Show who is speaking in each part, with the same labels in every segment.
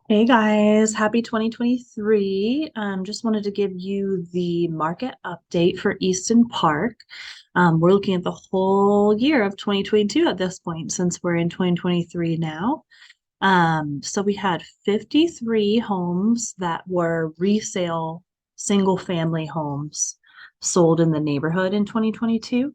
Speaker 1: Hey guys, happy 2023. Just wanted to give you the market update for Easton Park. We're looking at the whole year of 2022 at this point, since we're in 2023 now. So we had 53 homes that were resale single family homes sold in the neighborhood in 2022.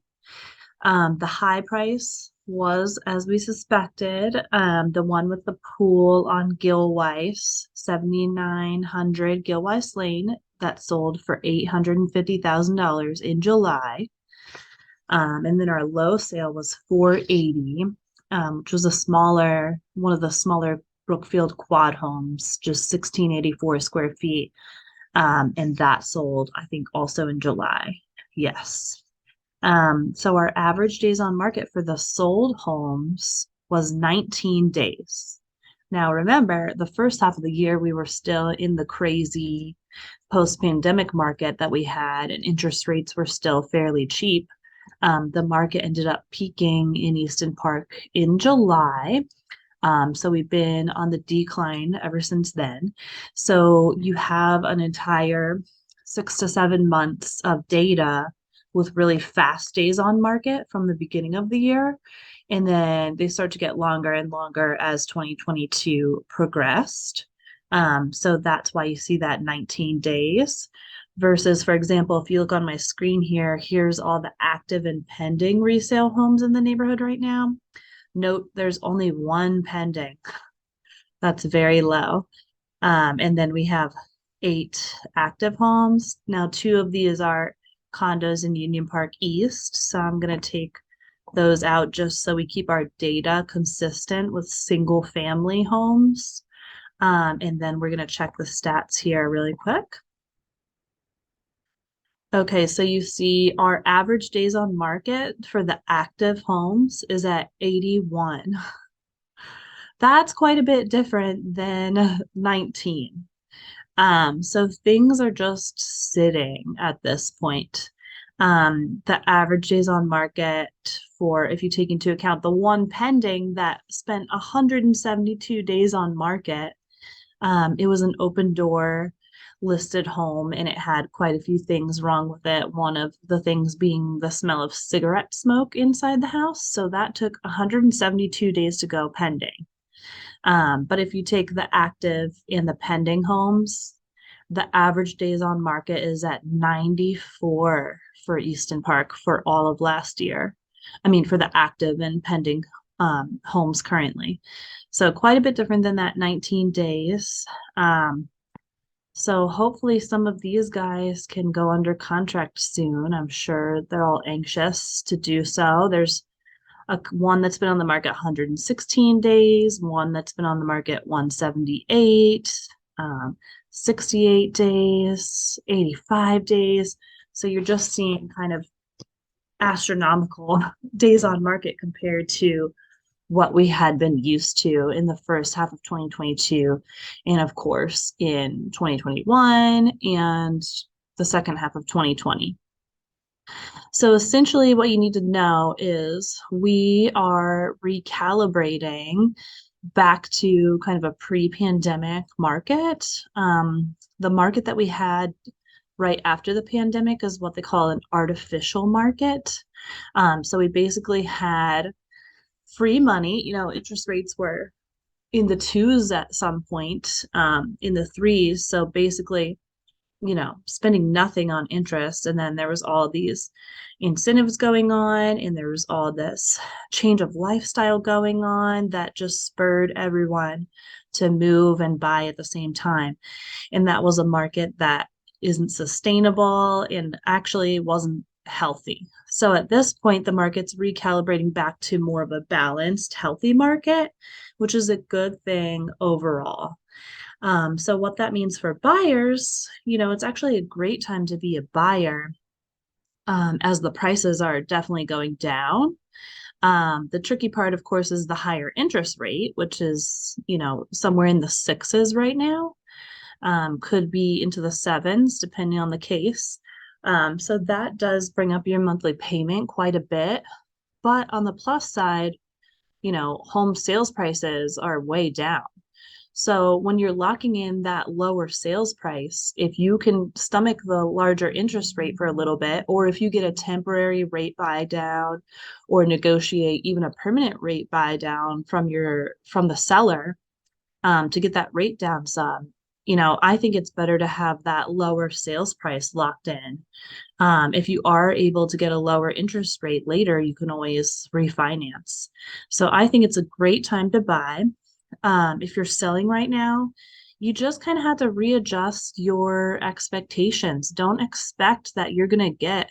Speaker 1: The high price was, as we suspected, the one with the pool on Gilweiss, 7900 Gilweiss Lane, that sold for $850,000 in July. And then our low sale was 480, which was one of the smaller Brookfield quad homes, just 1684 square feet. And that sold, I think, also in July. Yes. So our average days on market for the sold homes was 19 days. Now, remember, the first half of the year, we were still in the crazy post-pandemic market that we had, and interest rates were still fairly cheap. The market ended up peaking in Easton Park in July. So we've been on the decline ever since then. So you have an entire 6 to 7 months of data with really fast days on market from the beginning of the year. And then they start to get longer and longer as 2022 progressed. So that's why you see that 19 days versus, for example, if you look on my screen here, here's all the active and pending resale homes in the neighborhood right now. Note there's only one pending. That's very low. And then we have 8 active homes. Now, 2 of these are condos in Union Park East. So I'm going to take those out just so we keep our data consistent with single family homes. And then we're going to check the stats here really quick. Okay, so you see our average days on market for the active homes is at 81. That's quite a bit different than 19. So things are just sitting at this point. The average days on market for, if you take into account the one pending that spent 172 days on market, it was an open door listed home and it had quite a few things wrong with it. One of the things being the smell of cigarette smoke inside the house. So that took 172 days to go pending. But if you take the active and the pending homes, the average days on market is at 94 for Easton Park for all of last year. I mean, for the active and pending homes currently. So quite a bit different than that 19 days. So hopefully some of these guys can go under contract soon. I'm sure they're all anxious to do so. There's one that's been on the market 116 days, one that's been on the market 178, 68 days, 85 days. So you're just seeing kind of astronomical days on market compared to what we had been used to in the first half of 2022, and of course in 2021 and the second half of 2020. So essentially what you need to know is we are recalibrating back to kind of a pre-pandemic market. The market that we had right after the pandemic is what they call an artificial market. So we basically had free money, interest rates were in the twos at some point, in the threes. So basically, spending nothing on interest. And then there was all these incentives going on, and there was all this change of lifestyle going on that just spurred everyone to move and buy at the same time. And that was a market that isn't sustainable and actually wasn't healthy. So at this point, the market's recalibrating back to more of a balanced, healthy market, which is a good thing overall. So what that means for buyers, it's actually a great time to be a buyer, as the prices are definitely going down. The tricky part, of course, is the higher interest rate, which is, somewhere in the sixes right now. Could be into the sevens, depending on the case. So that does bring up your monthly payment quite a bit. But on the plus side, home sales prices are way down. So when you're locking in that lower sales price, if you can stomach the larger interest rate for a little bit, or if you get a temporary rate buy down or negotiate even a permanent rate buy down from the seller, to get that rate down some, I think it's better to have that lower sales price locked in. If you are able to get a lower interest rate later, you can always refinance. So I think it's a great time to buy. If you're selling right now, you just kind of have to readjust your expectations. Don't expect that you're going to get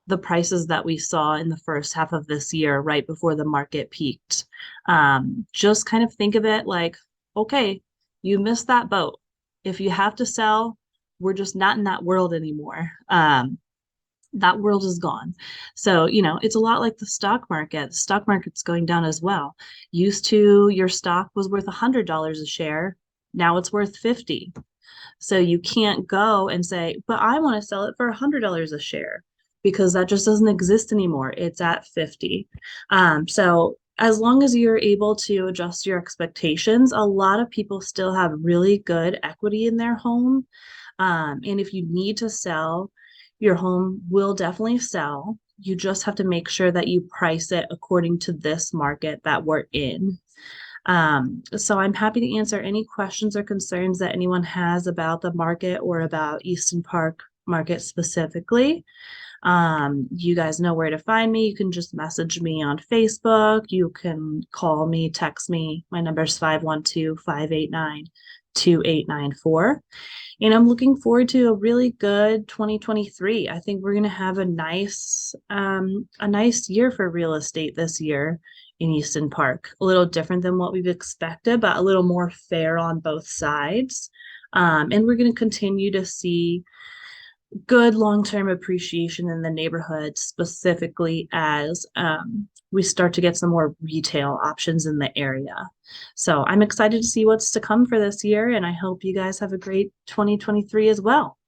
Speaker 1: the prices that we saw in the first half of this year, right before the market peaked. Just kind of think of it like, okay, you missed that boat. If you have to sell, we're just not in that world anymore. That world is gone. So, it's a lot like the stock market. The stock market's going down as well. Used to, your stock was worth $100 a share. Now it's worth 50. So you can't go and say, but I want to sell it for $100 a share because that just doesn't exist anymore. It's at 50. So as long as you're able to adjust your expectations, a lot of people still have really good equity in their home. And if you need to sell, your home will definitely sell. You just have to make sure that you price it according to this market that we're in. So I'm happy to answer any questions or concerns that anyone has about the market or about Easton Park market specifically. You guys know where to find me. You can just message me on Facebook. You can call me, text me. My number is 512-589-2894. And I'm looking forward to a really good 2023. I think we're going to have a nice year for real estate this year in Easton Park. A little different than what we've expected, but a little more fair on both sides. And we're going to continue to see good long-term appreciation in the neighborhood, specifically as we start to get some more retail options in the area. So I'm excited to see what's to come for this year, and I hope you guys have a great 2023 as well.